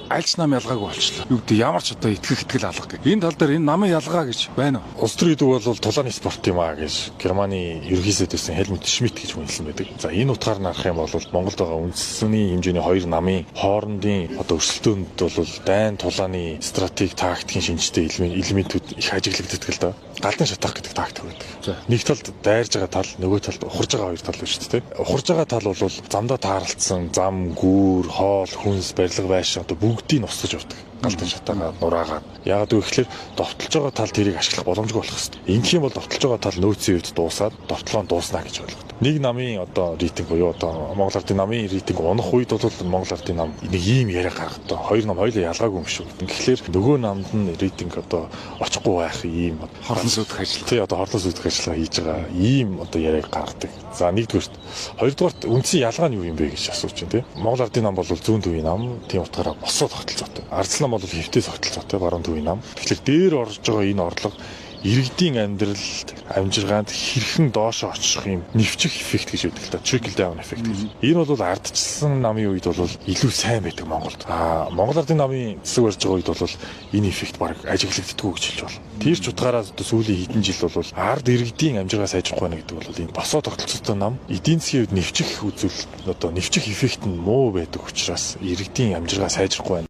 аль ч нам ялгаагүй болчихлоо. Юу гэдэг ямар ч одоо итгэл алга гэх. Энэ тал дээр энэ намын ялгаа гэж байна уу? Улс төр гэдэг бол тулааны спорт юм аа гэж Германы ерөнхий сайдсан Хельмут Шмидт гэж хүн хэлсэн байдаг. За энэ утгаар нарах юм бол Монголд байгаа үндэсний хэмжээний хоёр намын хоорондын одоо өрсөлдөөнд бол дайн тулааны стратеги тактикийн шинжтэй элементүүд их ажиглагддаг л да. Галдан шатах гэдэг тактик байдаг. Нэг талд дайрж байгаа тал, нөгөө талд ухарж байгаа хоёр тал байна шүү дээ. Ухарж байгаа тал бол замдаа тааралцсан зам, гүүр, хоол, хүнс, барилга байшин одоо бүгдийг нь устгаж явдаг. Галдан шатаагаа нураагаад. Яагаад гэвэл довтолж байгаа тал тэрийг ашиглах боломжгүй болох хэвээр. Ингэх юм бол довтолж байгаа тал нөөцийн үед дуусаад довтлоо дууснаа гэж ойлгодог. Нэг намын одоо рейтинг буюу одоо Монгол Ардын намын рейтинг унах үед бол Монгол Ардын нам нэг ийм яриа гаргадаг. Хоёр нам хоёулаа ялгаагүй юм шүү. Тэгэхээр нөгөө намд нь рейтинг одоо очихгүй байх ийм хорлон сүйдэх ажил. Тий одоо хорлон сүйдэх ажиллагаа хийж байгаа ийм одоо яриаг гаргадаг. За нэгдүгээрт хоёрдугаарт үндсэн ялгаа нь юу юм бэ гэж асууж байна тий. Монгол Ардын нам бол зүүн төвийн нам, тийм утгаараа босоо тогтолцоотой. Ардсан нам бол хэвтээ тогтолцоотой баруун төвийн нам. Тэгэхээр дээр орж байгаа энэ орлого иргэдийн амьдралд амжиргаанд хэрхэн доошо очих юм нэвчих эффект гэж байдаг л да. Trickle down effect гэж. Энэ бол ардчилсан намын үед бол илүү сайн байдаг Монголд. Монгол Ардын намын засаг барьж байгаа үед бол энэ эффект баг ажиглагддаггүй гэж хэлж болно. Тэр ч утгаараа сүүлийн хэдэн жил бол ард иргэдийн амжиргаа сайжрах байна гэдэг бол энэ босоо тогтолцоотой нам эдийн засгийн үед нэвчих үзүүл одоо нэвчих эффект нь муу байдаг учраас иргэдийн амжиргаа сайжрахгүй байна.